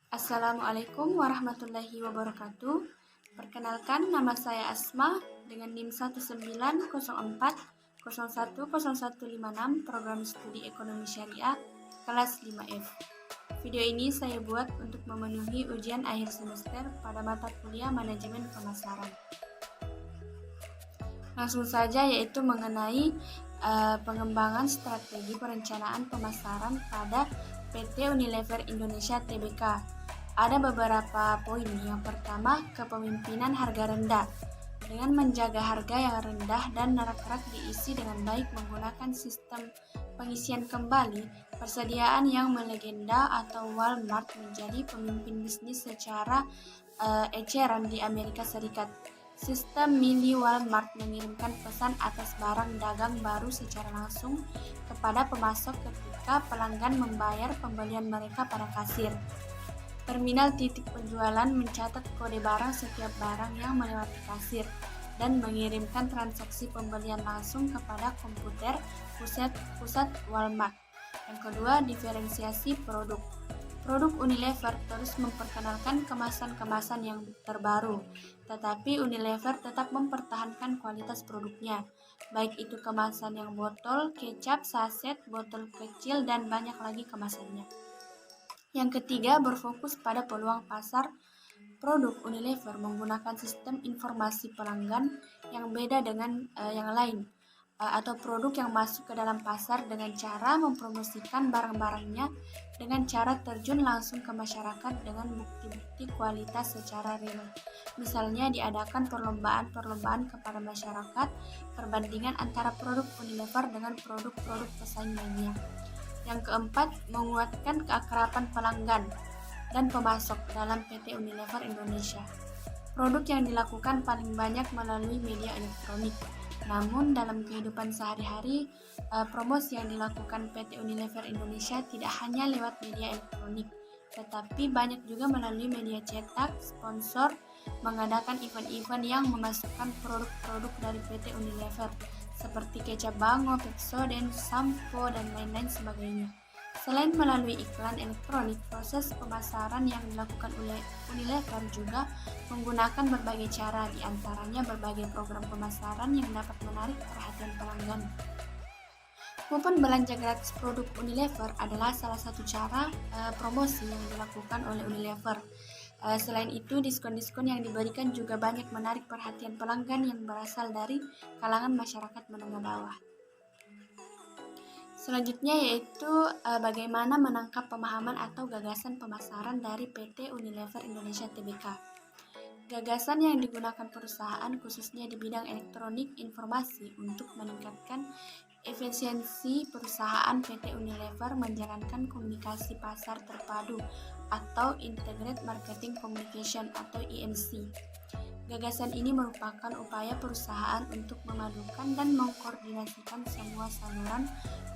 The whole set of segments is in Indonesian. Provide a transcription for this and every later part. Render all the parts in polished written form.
Assalamualaikum warahmatullahi wabarakatuh. Perkenalkan, nama saya Asma dengan NIM 19040401056 Program Studi Ekonomi Syariah kelas 5F. Video ini saya buat untuk memenuhi ujian akhir semester pada mata kuliah Manajemen Pemasaran. Langsung saja, yaitu mengenai pengembangan strategi perencanaan pemasaran pada PT Unilever Indonesia Tbk. Ada beberapa poin. Yang pertama, kepemimpinan harga rendah. Dengan menjaga harga yang rendah dan rak-rak diisi dengan baik menggunakan sistem pengisian kembali, persediaan yang melegenda atau Walmart menjadi pemimpin bisnis secara eceran di Amerika Serikat. Sistem mini Walmart mengirimkan pesan atas barang dagang baru secara langsung kepada pemasok ketika pelanggan membayar pembelian mereka pada kasir. Terminal titik penjualan mencatat kode barang setiap barang yang melewati kasir dan mengirimkan transaksi pembelian langsung kepada komputer pusat Walmart. Yang kedua, diferensiasi produk. Produk Unilever terus memperkenalkan kemasan-kemasan yang terbaru, tetapi Unilever tetap mempertahankan kualitas produknya, baik itu kemasan yang botol, kecap, saset, botol kecil, dan banyak lagi kemasannya. Yang ketiga, berfokus pada peluang pasar. Produk Unilever menggunakan sistem informasi pelanggan yang beda dengan yang lain, atau produk yang masuk ke dalam pasar dengan cara mempromosikan barang-barangnya dengan cara terjun langsung ke masyarakat dengan bukti-bukti kualitas secara real. Misalnya diadakan perlombaan-perlombaan kepada masyarakat perbandingan antara produk Unilever dengan produk-produk pesaing lainnya. Yang keempat, menguatkan keakraban pelanggan dan pemasok dalam PT Unilever Indonesia. Produk yang dilakukan paling banyak melalui media elektronik. Namun dalam kehidupan sehari-hari, promosi yang dilakukan PT Unilever Indonesia tidak hanya lewat media elektronik, tetapi banyak juga melalui media cetak, sponsor, mengadakan event-event yang memasukkan produk-produk dari PT Unilever, seperti kecap Bango, Pepsodent, sampo, dan lain-lain sebagainya. Selain melalui iklan elektronik, proses pemasaran yang dilakukan oleh Unilever juga menggunakan berbagai cara, diantaranya berbagai program pemasaran yang dapat menarik perhatian pelanggan. Kupon belanja gratis produk Unilever adalah salah satu cara promosi yang dilakukan oleh Unilever. Selain itu, diskon-diskon yang diberikan juga banyak menarik perhatian pelanggan yang berasal dari kalangan masyarakat menengah bawah. Selanjutnya yaitu bagaimana menangkap pemahaman atau gagasan pemasaran dari PT Unilever Indonesia Tbk. Gagasan yang digunakan perusahaan khususnya di bidang elektronik informasi untuk meningkatkan efisiensi perusahaan PT Unilever menjalankan komunikasi pasar terpadu atau Integrated Marketing Communication atau IMC. Gagasan ini merupakan upaya perusahaan untuk memadukan dan mengkoordinasikan semua saluran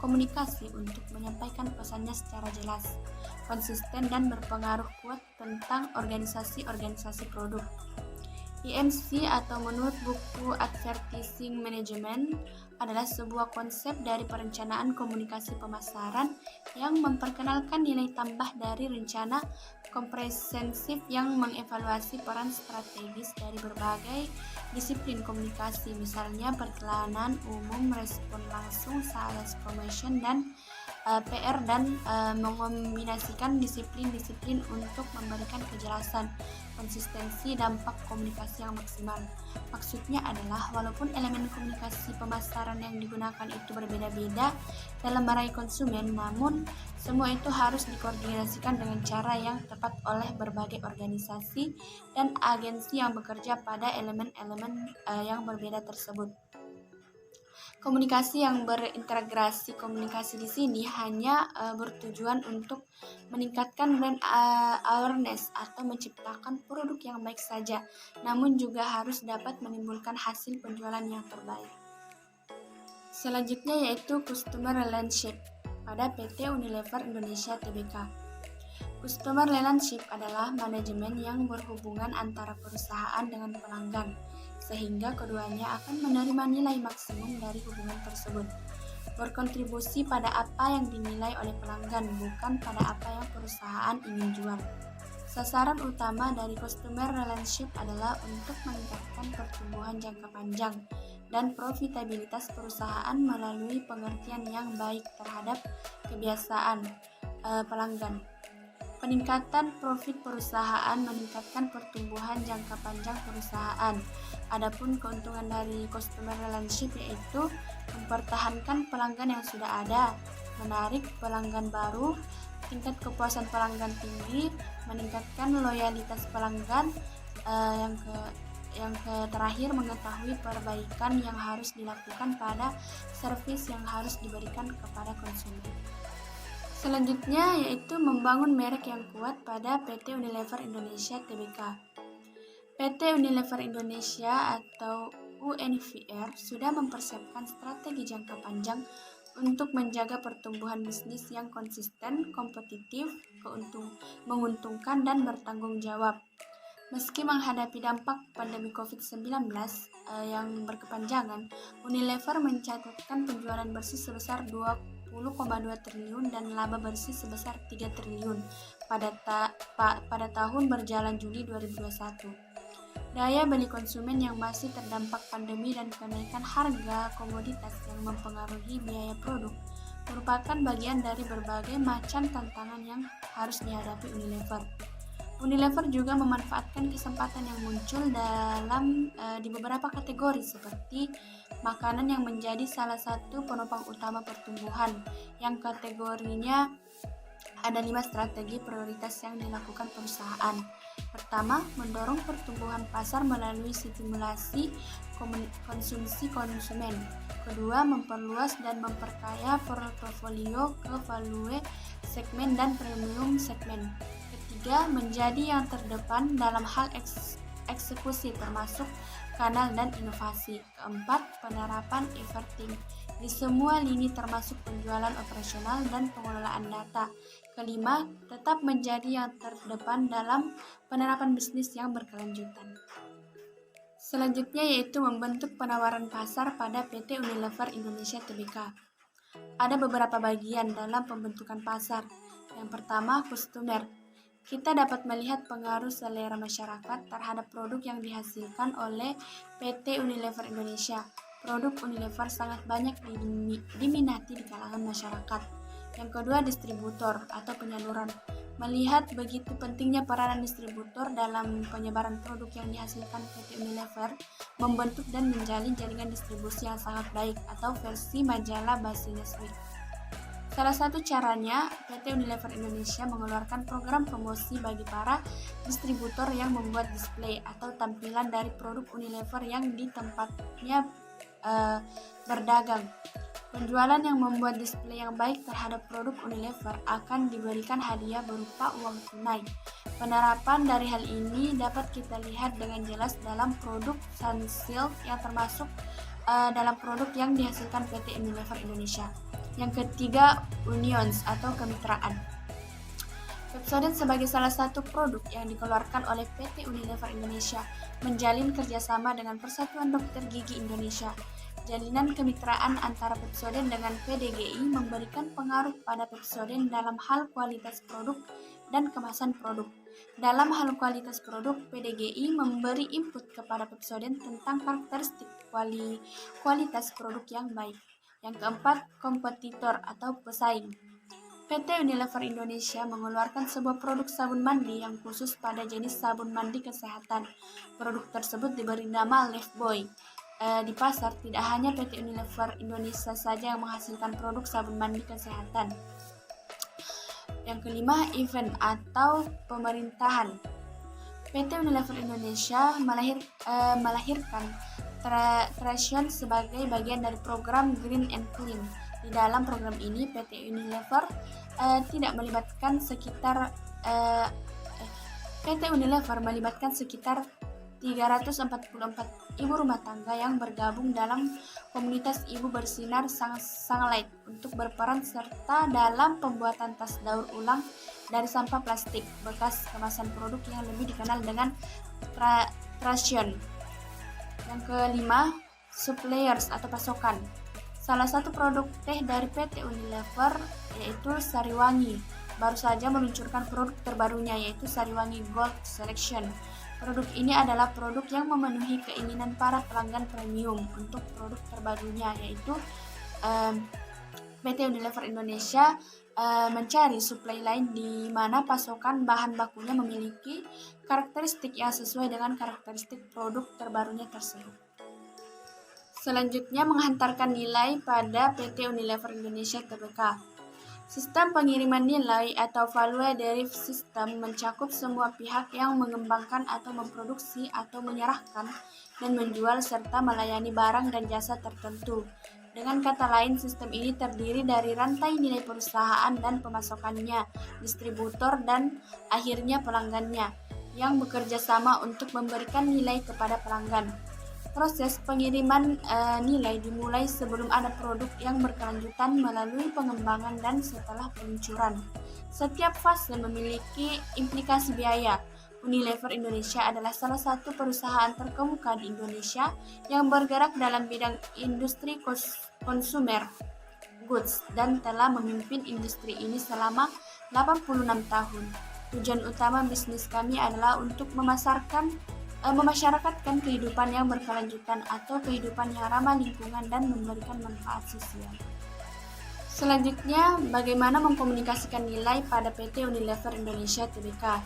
komunikasi untuk menyampaikan pesannya secara jelas, konsisten, dan berpengaruh kuat tentang organisasi-organisasi produk. IMC atau menurut buku Advertising Management adalah sebuah konsep dari perencanaan komunikasi pemasaran yang memperkenalkan nilai tambah dari rencana komprehensif yang mengevaluasi peran strategis dari berbagai disiplin komunikasi, misalnya periklanan umum, respon langsung, sales promotion, dan PR, dan mengombinasikan disiplin-disiplin untuk memberikan kejelasan, konsistensi, dampak komunikasi yang maksimal. Maksudnya adalah walaupun elemen komunikasi pemasaran yang digunakan itu berbeda-beda dalam meraih konsumen, namun semua itu harus dikoordinasikan dengan cara yang tepat oleh berbagai organisasi dan agensi yang bekerja pada elemen-elemen yang berbeda tersebut. Komunikasi yang berintegrasi komunikasi di sini hanya bertujuan untuk meningkatkan brand awareness atau menciptakan produk yang baik saja, namun juga harus dapat menimbulkan hasil penjualan yang terbaik. Selanjutnya yaitu Customer Relationship pada PT Unilever Indonesia Tbk. Customer Relationship adalah manajemen yang berhubungan antara perusahaan dengan pelanggan, sehingga keduanya akan menerima nilai maksimum dari hubungan tersebut. Berkontribusi pada apa yang dinilai oleh pelanggan, bukan pada apa yang perusahaan ingin jual. Sasaran utama dari customer relationship adalah untuk meningkatkan pertumbuhan jangka panjang dan profitabilitas perusahaan melalui pengertian yang baik terhadap kebiasaan pelanggan. Peningkatan profit perusahaan meningkatkan pertumbuhan jangka panjang perusahaan. Adapun keuntungan dari customer relationship yaitu mempertahankan pelanggan yang sudah ada, menarik pelanggan baru, tingkat kepuasan pelanggan tinggi, meningkatkan loyalitas pelanggan, yang terakhir mengetahui perbaikan yang harus dilakukan pada servis yang harus diberikan kepada konsumen. Selanjutnya yaitu membangun merek yang kuat pada PT Unilever Indonesia Tbk. PT Unilever Indonesia atau UNVR sudah mempersiapkan strategi jangka panjang untuk menjaga pertumbuhan bisnis yang konsisten, kompetitif, menguntungkan, dan bertanggung jawab. Meski menghadapi dampak pandemi COVID-19 yang berkepanjangan, Unilever mencatatkan penjualan bersih sebesar 20,2 triliun dan laba bersih sebesar 3 triliun pada tahun berjalan Juli 2021. Daya beli konsumen yang masih terdampak pandemi dan kenaikan harga komoditas yang mempengaruhi biaya produk merupakan bagian dari berbagai macam tantangan yang harus dihadapi Unilever. Unilever juga memanfaatkan kesempatan yang muncul di beberapa kategori seperti makanan yang menjadi salah satu penopang utama pertumbuhan, yang kategorinya ada 5 strategi prioritas yang dilakukan perusahaan. Pertama, mendorong pertumbuhan pasar melalui stimulasi konsumsi konsumen. Kedua, memperluas dan memperkaya portofolio ke value segmen dan premium segmen. Ketiga, menjadi yang terdepan dalam hal eksekusi termasuk kanal dan inovasi. Keempat, penerapan e-marketing di semua lini termasuk penjualan operasional dan pengelolaan data. Kelima, tetap menjadi yang terdepan dalam penerapan bisnis yang berkelanjutan. Selanjutnya yaitu membentuk penawaran pasar pada PT Unilever Indonesia Tbk. Ada beberapa bagian dalam pembentukan pasar. Yang pertama, customer. Kita dapat melihat pengaruh selera masyarakat terhadap produk yang dihasilkan oleh PT Unilever Indonesia. Produk Unilever sangat banyak diminati di kalangan masyarakat. Yang kedua, distributor atau penyaluran. Melihat begitu pentingnya peranan distributor dalam penyebaran produk yang dihasilkan PT Unilever, membentuk dan menjalin jaringan distribusi yang sangat baik atau versi majalah Business Week. Salah satu caranya, PT Unilever Indonesia mengeluarkan program promosi bagi para distributor yang membuat display atau tampilan dari produk Unilever yang di tempatnya berdagang. Penjualan yang membuat display yang baik terhadap produk Unilever akan diberikan hadiah berupa uang tunai. Penerapan dari hal ini dapat kita lihat dengan jelas dalam produk Sunsilk yang termasuk dalam produk yang dihasilkan PT Unilever Indonesia. Yang ketiga, unions atau kemitraan. Pepsodent sebagai salah satu produk yang dikeluarkan oleh PT Unilever Indonesia menjalin kerjasama dengan Persatuan Dokter Gigi Indonesia. Jalinan kemitraan antara Pepsodent dengan PDGI memberikan pengaruh pada Pepsodent dalam hal kualitas produk dan kemasan produk. Dalam hal kualitas produk, PDGI memberi input kepada Pepsodent tentang karakteristik kualitas produk yang baik. Yang keempat, kompetitor atau pesaing. PT Unilever Indonesia mengeluarkan sebuah produk sabun mandi yang khusus pada jenis sabun mandi kesehatan. Produk tersebut diberi nama Lifebuoy. Di pasar, tidak hanya PT Unilever Indonesia saja yang menghasilkan produk sabun mandi kesehatan. Yang kelima, event atau pemerintahan. PT Unilever Indonesia melahirkan Tration sebagai bagian dari program Green and Clean. Di dalam program ini, PT Unilever melibatkan sekitar 344 ibu rumah tangga yang bergabung dalam komunitas Ibu Bersinar Sunlight untuk berperan serta dalam pembuatan tas daur ulang dari sampah plastik bekas kemasan produk yang lebih dikenal dengan Tration. Yang kelima, suppliers atau pasokan. Salah satu produk teh dari PT Unilever yaitu Sariwangi baru saja meluncurkan produk terbarunya yaitu Sariwangi Gold Selection. Produk ini adalah produk yang memenuhi keinginan para pelanggan premium. Untuk produk terbarunya yaitu PT Unilever Indonesia mencari supply line di mana pasokan bahan bakunya memiliki karakteristik yang sesuai dengan karakteristik produk terbarunya tersebut. Selanjutnya menghantarkan nilai pada PT Unilever Indonesia Tbk. Sistem pengiriman nilai atau value derivative system mencakup semua pihak yang mengembangkan atau memproduksi atau menyerahkan dan menjual serta melayani barang dan jasa tertentu. Dengan kata lain, sistem ini terdiri dari rantai nilai perusahaan dan pemasokannya, distributor dan akhirnya pelanggannya, yang bekerja sama untuk memberikan nilai kepada pelanggan. Proses pengiriman nilai dimulai sebelum ada produk yang berkelanjutan melalui pengembangan dan setelah peluncuran. Setiap fase memiliki implikasi biaya. Unilever Indonesia adalah salah satu perusahaan terkemuka di Indonesia yang bergerak dalam bidang industri consumer goods dan telah memimpin industri ini selama 86 tahun. Tujuan utama bisnis kami adalah untuk memasyarakatkan kehidupan yang berkelanjutan atau kehidupan yang ramah lingkungan dan memberikan manfaat sosial. Selanjutnya, bagaimana mengkomunikasikan nilai pada PT Unilever Indonesia Tbk.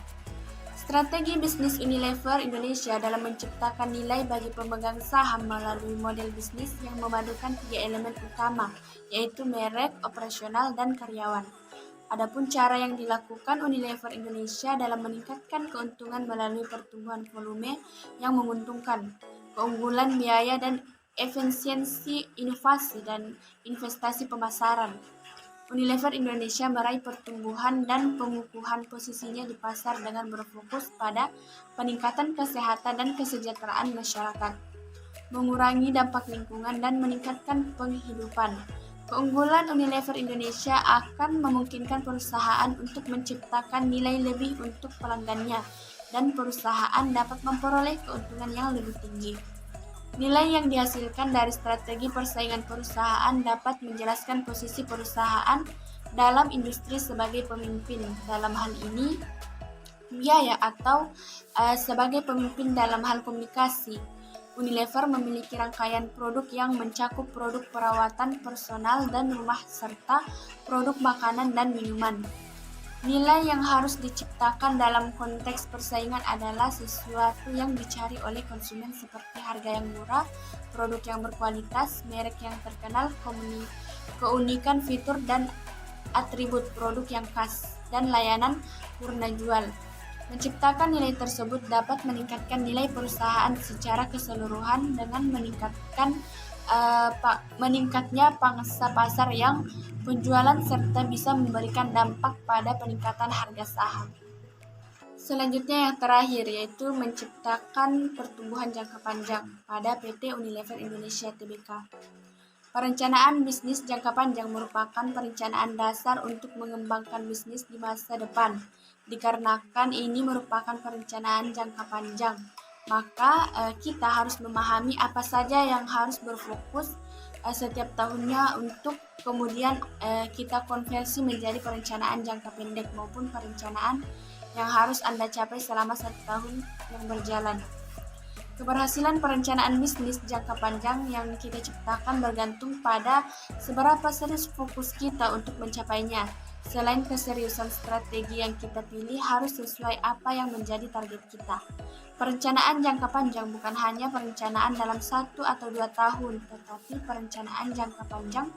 Strategi bisnis Unilever Indonesia dalam menciptakan nilai bagi pemegang saham melalui model bisnis yang memadukan 3 elemen utama, yaitu merek, operasional, dan karyawan. Adapun cara yang dilakukan Unilever Indonesia dalam meningkatkan keuntungan melalui pertumbuhan volume yang menguntungkan, keunggulan biaya dan efisiensi inovasi dan investasi pemasaran. Unilever Indonesia meraih pertumbuhan dan pengukuhan posisinya di pasar dengan berfokus pada peningkatan kesehatan dan kesejahteraan masyarakat, mengurangi dampak lingkungan dan meningkatkan penghidupan. Keunggulan Unilever Indonesia akan memungkinkan perusahaan untuk menciptakan nilai lebih untuk pelanggannya dan perusahaan dapat memperoleh keuntungan yang lebih tinggi. Nilai yang dihasilkan dari strategi persaingan perusahaan dapat menjelaskan posisi perusahaan dalam industri sebagai pemimpin dalam hal ini biaya atau sebagai pemimpin dalam hal komunikasi. Unilever memiliki rangkaian produk yang mencakup produk perawatan personal dan rumah serta produk makanan dan minuman. Nilai yang harus diciptakan dalam konteks persaingan adalah sesuatu yang dicari oleh konsumen seperti harga yang murah, produk yang berkualitas, merek yang terkenal, keunikan fitur dan atribut produk yang khas, dan layanan purna jual. Menciptakan nilai tersebut dapat meningkatkan nilai perusahaan secara keseluruhan dengan meningkatnya pangsa pasar yang penjualan serta bisa memberikan dampak pada peningkatan harga saham. Selanjutnya yang terakhir yaitu menciptakan pertumbuhan jangka panjang pada PT Unilever Indonesia Tbk. Perencanaan bisnis jangka panjang merupakan perencanaan dasar untuk mengembangkan bisnis di masa depan. Dikarenakan ini merupakan perencanaan jangka panjang, maka kita harus memahami apa saja yang harus berfokus setiap tahunnya untuk kemudian kita konversi menjadi perencanaan jangka pendek maupun perencanaan yang harus Anda capai selama 1 tahun yang berjalan. Keberhasilan perencanaan bisnis jangka panjang yang kita ciptakan bergantung pada seberapa serius fokus kita untuk mencapainya. Selain keseriusan, strategi yang kita pilih harus sesuai apa yang menjadi target kita. Perencanaan jangka panjang bukan hanya perencanaan dalam 1 atau 2 tahun, tetapi perencanaan jangka panjang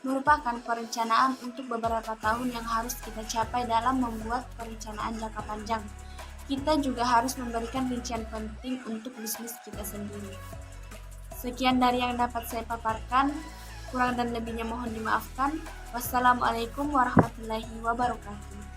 merupakan perencanaan untuk beberapa tahun yang harus kita capai dalam membuat perencanaan jangka panjang. Kita juga harus memberikan rincian penting untuk bisnis kita sendiri. Sekian dari yang dapat saya paparkan. Kurang dan lebihnya mohon dimaafkan. Wassalamualaikum warahmatullahi wabarakatuh.